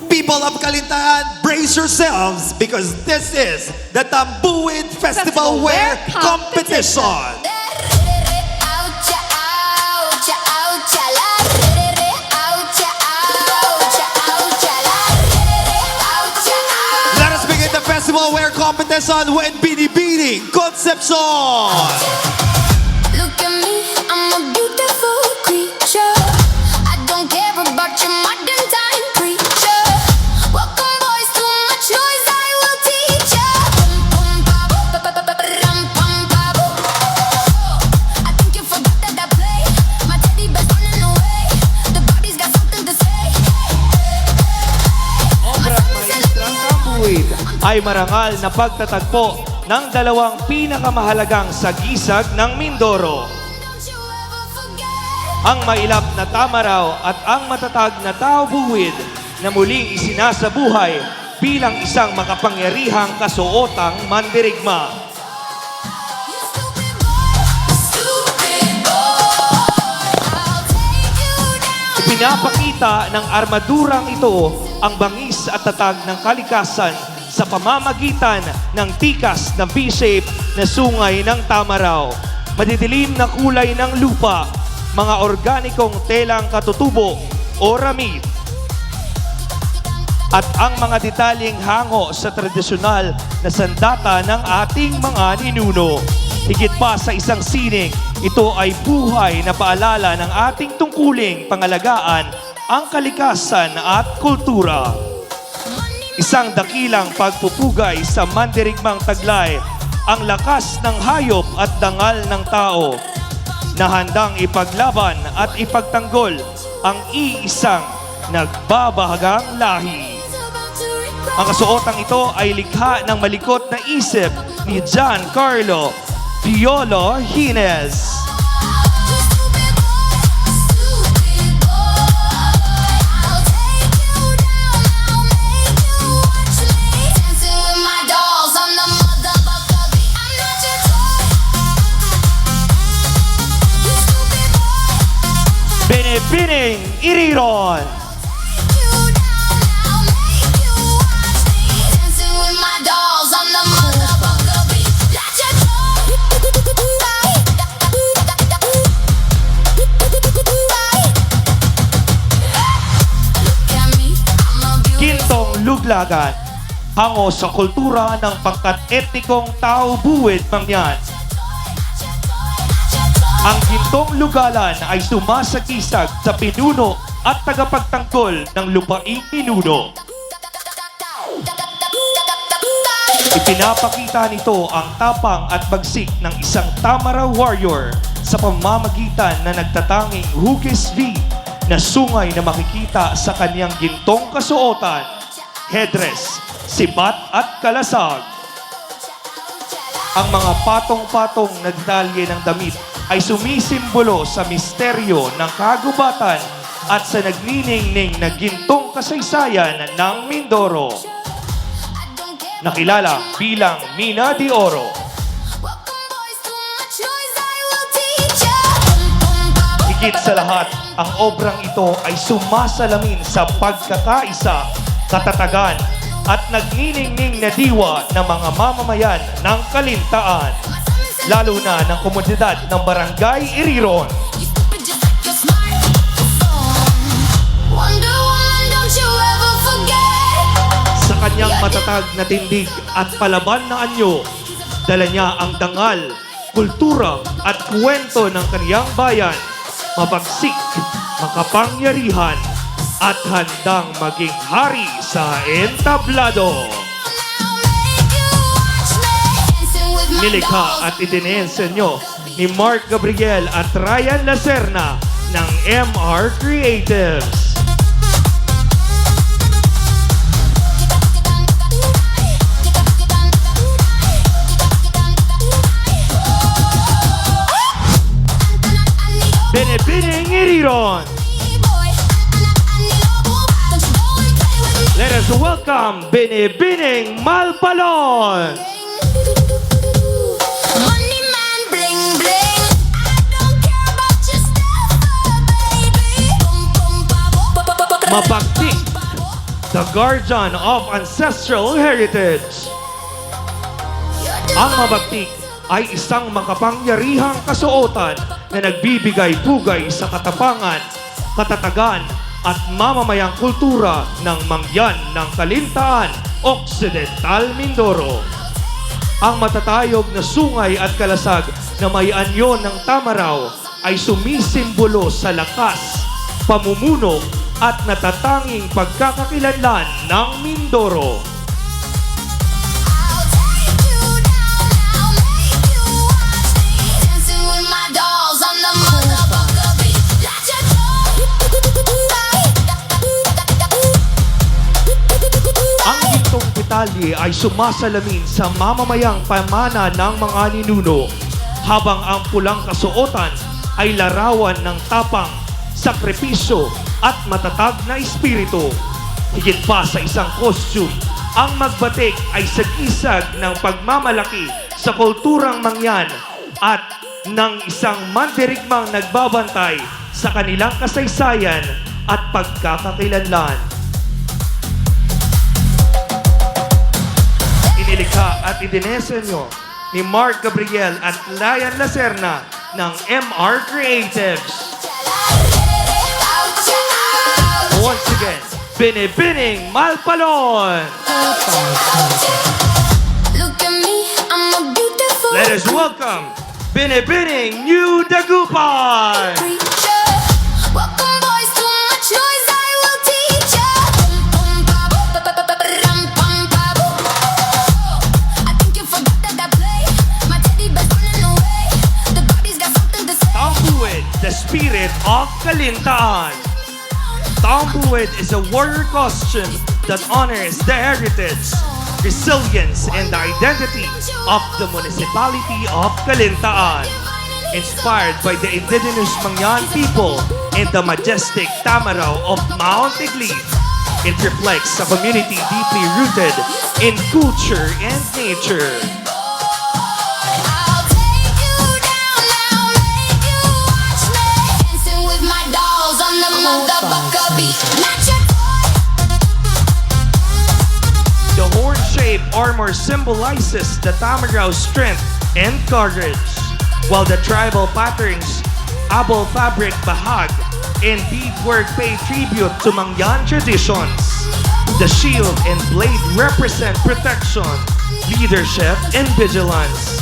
People of Kalintaan, brace yourselves because this is the Tambuid Festival Wear Competition. Let us begin the Festival Wear Competition with Binibining Concepcion. Look at me, I'm a beautiful creature. I don't care about your modern time preacher. Welcome boys, too much noise, I will teach ya. Pum pum pa ram pum pa. I think you forgot that I play. My teddy bear's running away. The body's got something to say. Obrang maestrang Tambuid ay marangal na pagtatagpo ng dalawang pinakamahalagang sagisag ng Mindoro. Don't you ever forget. Ang mailap na Tamaraw at ang matatag na Taubuid na muling isinasabuhay bilang isang makapangyarihang kasuotang mandirigma. You stupid boy. I'll take you down. Pinapakita ng armadurang ito ang bangis at tatag ng kalikasan sa pamamagitan ng tikas na V-shape na sungay ng Tamaraw. Madidilim na kulay ng lupa, mga organikong telang katutubo o ramid, at ang mga detalyeng hango sa tradisyonal na sandata ng ating mga ninuno. Higit pa sa isang sining, ito ay buhay na paalala ng ating tungkuling pangalagaan ang kalikasan at kultura. Isang dakilang pagpupugay sa mandirigmang taglay ang lakas ng hayop at dangal ng tao na handang ipaglaban at ipagtanggol ang iisang nagbabahagang lahi. It's about to regret. Ang kasuotang ito ay likha ng malikot na isip ni Giancarlo Piolo Hines. Stupid boy. I'll take you down. I'll make you watch me. Dancing with my dolls on the motherfucker beat. I'm not your toy. You stupid boy. Binibining Iriron. Take you down. I'll make you watch me. Dancing with my dolls on the motherfucker beat. Not your toy. Look at me. I'm a beautiful. Gintong Luglagan, hango sa kultura ng pangkat etnikong Taubuid mangyan. Ang gintong lugalan ay sumasakisag sa pinuno at tagapagtanggol ng lupaing ninuno. Ipinapakita nito ang tapang at bagsik ng isang Tamaraw warrior sa pamamagitan na nagtatanging hugis V na sungay na makikita sa kanyang gintong kasuotan, headdress, sibat at kalasag. Ang mga patong-patong na detalye ng damit ay sumisimbolo sa misteryo ng kagubatan at sa nagniningning na gintong kasaysayan ng Mindoro, nakilala bilang Mina de Oro. Welcome boys, too much noise, I will teach ya. Pum pum Higit sa lahat, ang obrang ito ay sumasalamin sa pagkakaisa, katatagan, at nagniningning na diwa ng mga mamamayan ng Kalintaan, lalo na ng komunidad ng Barangay Iriron. You stupid just like your smartphone. Wonder Woman, don't you ever forget. Sa kanyang matatag na tindig at palaban na anyo, dala niya ang dangal, kultura at kwento ng kaniyang bayan, mabagsik, makapangyarihan, at handang maging hari sa entablado. I'll make you watch me. Dancing with my Nilikha dolls. at idinensenyo ni Mark Gabriel at Ryan Lacerna ng MR Creatives. Binibining Iriron. Let us welcome Binibining Malpalon. Money man, bling bling. I don't care about your stuff, baby. Mapagtik, the guardian of ancestral heritage. Ang mabatik ay isang makapangyarihang kasuotan na nagbibigay pugay sa katapangan, katatagan at mamamayang kultura ng mangyan ng Kalintaan, Occidental Mindoro. Ang matatayog na sungay at kalasag na may anyo ng Tamaraw ay sumisimbolo sa lakas, pamumuno at natatanging pagkakakilanlan ng Mindoro. I'll take you down, I'll make you watch me. Dancing with my dolls on the motherfucker beat. Let your Ang gintong detalye ay sumasalamin sa mamamayang pamana ng mga ninuno, habang ang pulang kasuotan ay larawan ng tapang, sakripisyo at matatag na espiritu. Higit pa sa isang costume, ang magbatik ay sagisag ng pagmamalaki sa kulturang mangyan at ng isang mandirigmang nagbabantay sa kanilang kasaysayan at pagkakakilanlan. Inilikha at idinesenyo ni Mark Gabriel at Lian Lacerna ng MR Creatives. Once again, Binibining Malpalon! Look at me, I'm a beautiful Let us welcome Binibining New Dagupan! creature. Welcome boys, too much noise, I will teach ya. Pum pum pa bo, pa pa pa pa pa ram pum pa bo. I think you forgot that I play. My teddy bear's running away. The body's got something to say. Tambuid, the spirit of Kalintaan. Tambuid is a warrior costume that honors the heritage, resilience, and the identity of the municipality of Kalintaan. Inspired by the indigenous Mangyan people and the majestic Tamaraw of Mount Iglip, it reflects a community deeply rooted in culture and nature. I'll take you down now, make you watch me. Dancing with my dolls on the motherfucker beat. Not your The horn-shaped armor symbolizes the Tamaraw's strength and courage, while the tribal patterns, abol fabric bahag, and beadwork pay tribute to Mangyan traditions. The shield and blade represent protection, leadership, and vigilance,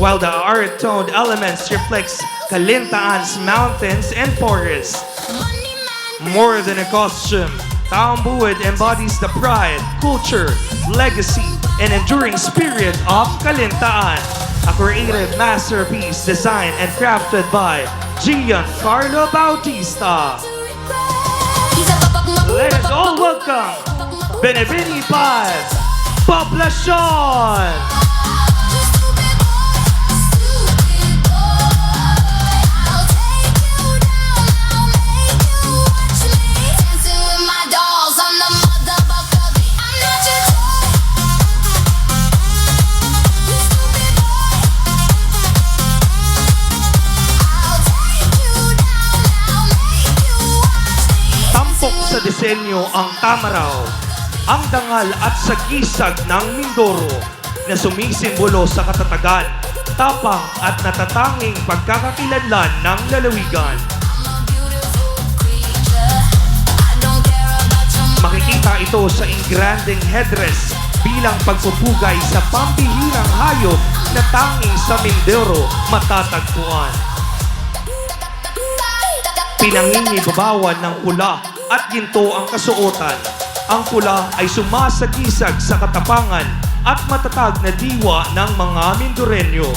while the earth-toned elements reflects Kalintaan's mountains and forests. money man. More than a costume, Tambuid embodies the pride, culture, legacy, and enduring spirit of Kalintaan. A creative masterpiece designed and crafted by Giancarlo Bautista. He's a Let us all welcome Benebini 5 Poblacion! I'll take you down, I'll make you watch me. Dancing with my dolls on the motherfucker beat. I'm not your toy. You stupid boy. I'll take you down, I'll make you watch me. Tampok sa disenyo ang Tamaraw, ang dangal at sagisag ng Mindoro na sumisimbolo sa katatagan, tapang at natatanging pagkakakilanlan ng lalawigan. I'm a beautiful creature. I don't care about your Makikita ito sa ingranding headdress bilang pagpupugay sa pambihirang hayop na tanging sa Mindoro matatagpuan. Pinangingibabawan ng pula at ginto ang kasuotan. Ang pula ay sumasagisag sa katapangan at matatag na diwa ng mga Mindoreño,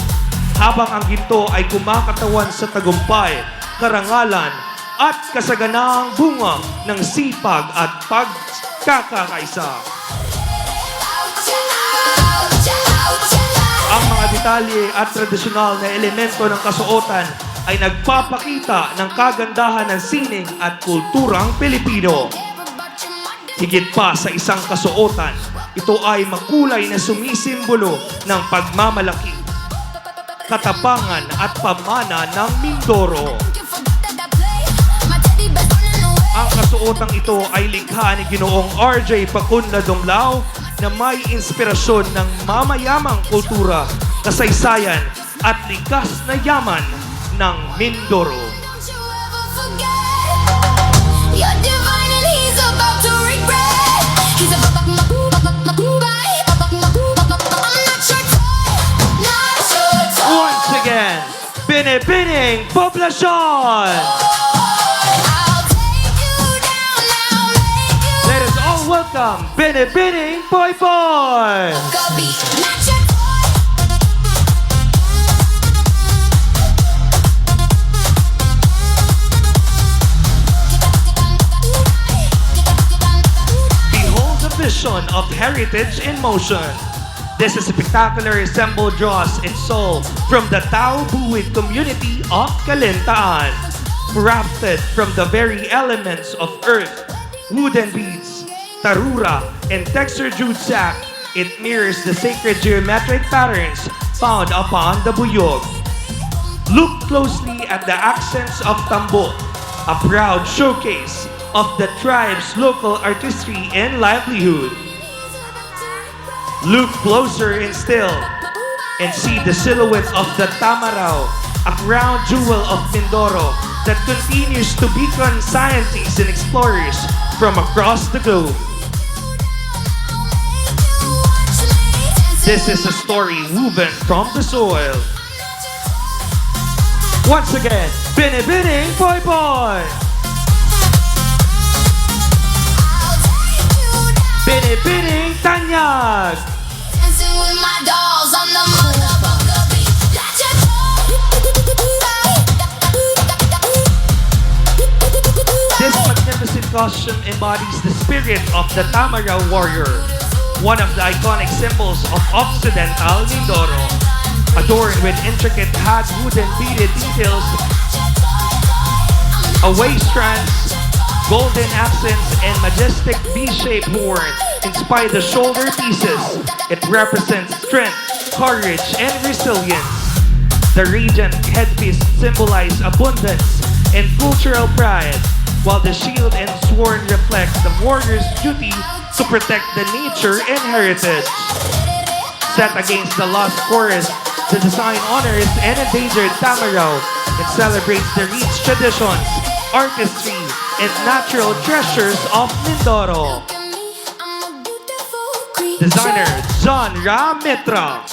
habang ang ginto ay kumakatawan sa tagumpay, karangalan at kasaganaang bunga ng sipag at pagkakakaisa. Ang mga detalye at tradisyonal na elemento ng kasuotan ay nagpapakita ng kagandahan ng sining at kulturang Pilipino. Higit pa sa isang kasuotan, ito ay makulay na sumisimbolo ng pagmamalaki, katapangan at pamana ng Mindoro. You forgot that I play. My teddy bear's running away. Ang kasuotang ito ay likha ni Ginoong RJ Pacunla-Dumlao na may inspirasyon ng mamayamang kultura, kasaysayan at likas na yaman ng Mindoro. Don't you ever forget, you're divine and he's about to regret. He's a I'm not your toy, not your toy. Once again, Binibining Poblasyon! I'll take you down now, make you Let us all welcome Binibining Boy Boy! go be not your toy. Behold the vision of heritage in motion. This is a spectacular ensemble draws its soul from the Tao Buwid community of Calintaan. Crafted from the very elements of earth, wooden beads, tarura, and textured jute sack, it mirrors the sacred geometric patterns found upon the buyog. Look closely at the accents of Tambo, a proud showcase of the tribe's local artistry and livelihood. Look closer and still and see the silhouette of the Tamarao, a crown jewel of Mindoro that continues to beacon scientists and explorers from across the globe. This is a story woven from the soil. Once again, Binibining Boy Boy! Binibining Tanyag! Dancing with my dolls on the motherfucker beat. Not your This magnificent costume embodies the spirit of the Tamarao warrior, one of the iconic symbols of Occidental Mindoro. Adorned with intricate hand-wood and beaded details, a waist strands, golden accents, and majestic V-shaped horn inspire the shoulder pieces. It represents strength, courage, and resilience. The regent headpiece symbolize abundance and cultural pride, while the shield and sword reflect the warrior's duty to protect the nature and heritage. Set against the lost forest, the design honors an endangered Tamarao and celebrates the rich traditions, artistry, and natural treasures of Mindoro. Designer John Ramitra.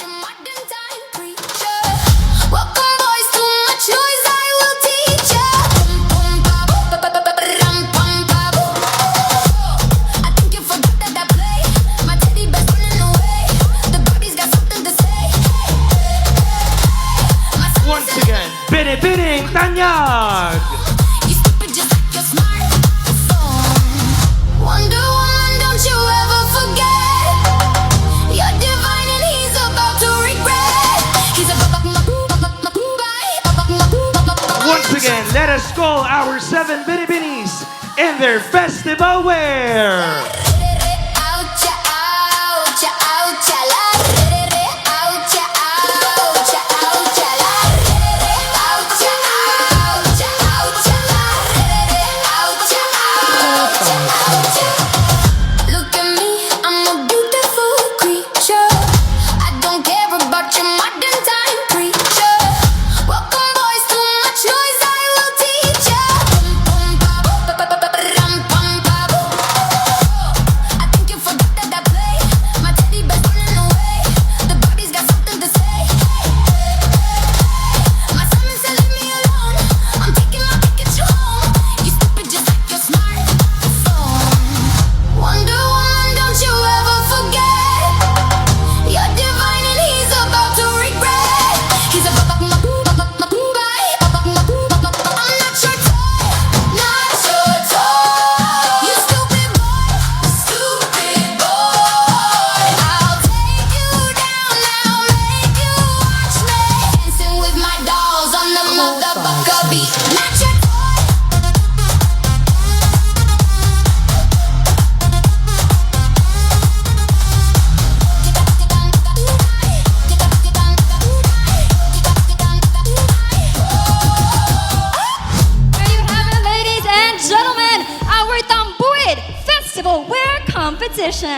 Welcome boys, too much noise, I will teach ya. I think you forgot that I play. My teddy bear's running away. The Barbies got something to say. Once again, Binibining Tanyag. You stupid just like you're smart. Wonder Woman, don't you ever forget. You're divine and he's about to regret. He's a Once again, let us call our 7 Binibinis in their festival wear. Oucha, oucha, oucha, la. Oucha, oucha, oucha, la. Oucha, oucha, oucha, la. Oucha, oucha, oucha. Look at me, I'm a beautiful creature. I don't care about your modern time preacher. Welcome boys, too much noise, I will teach ya. competition.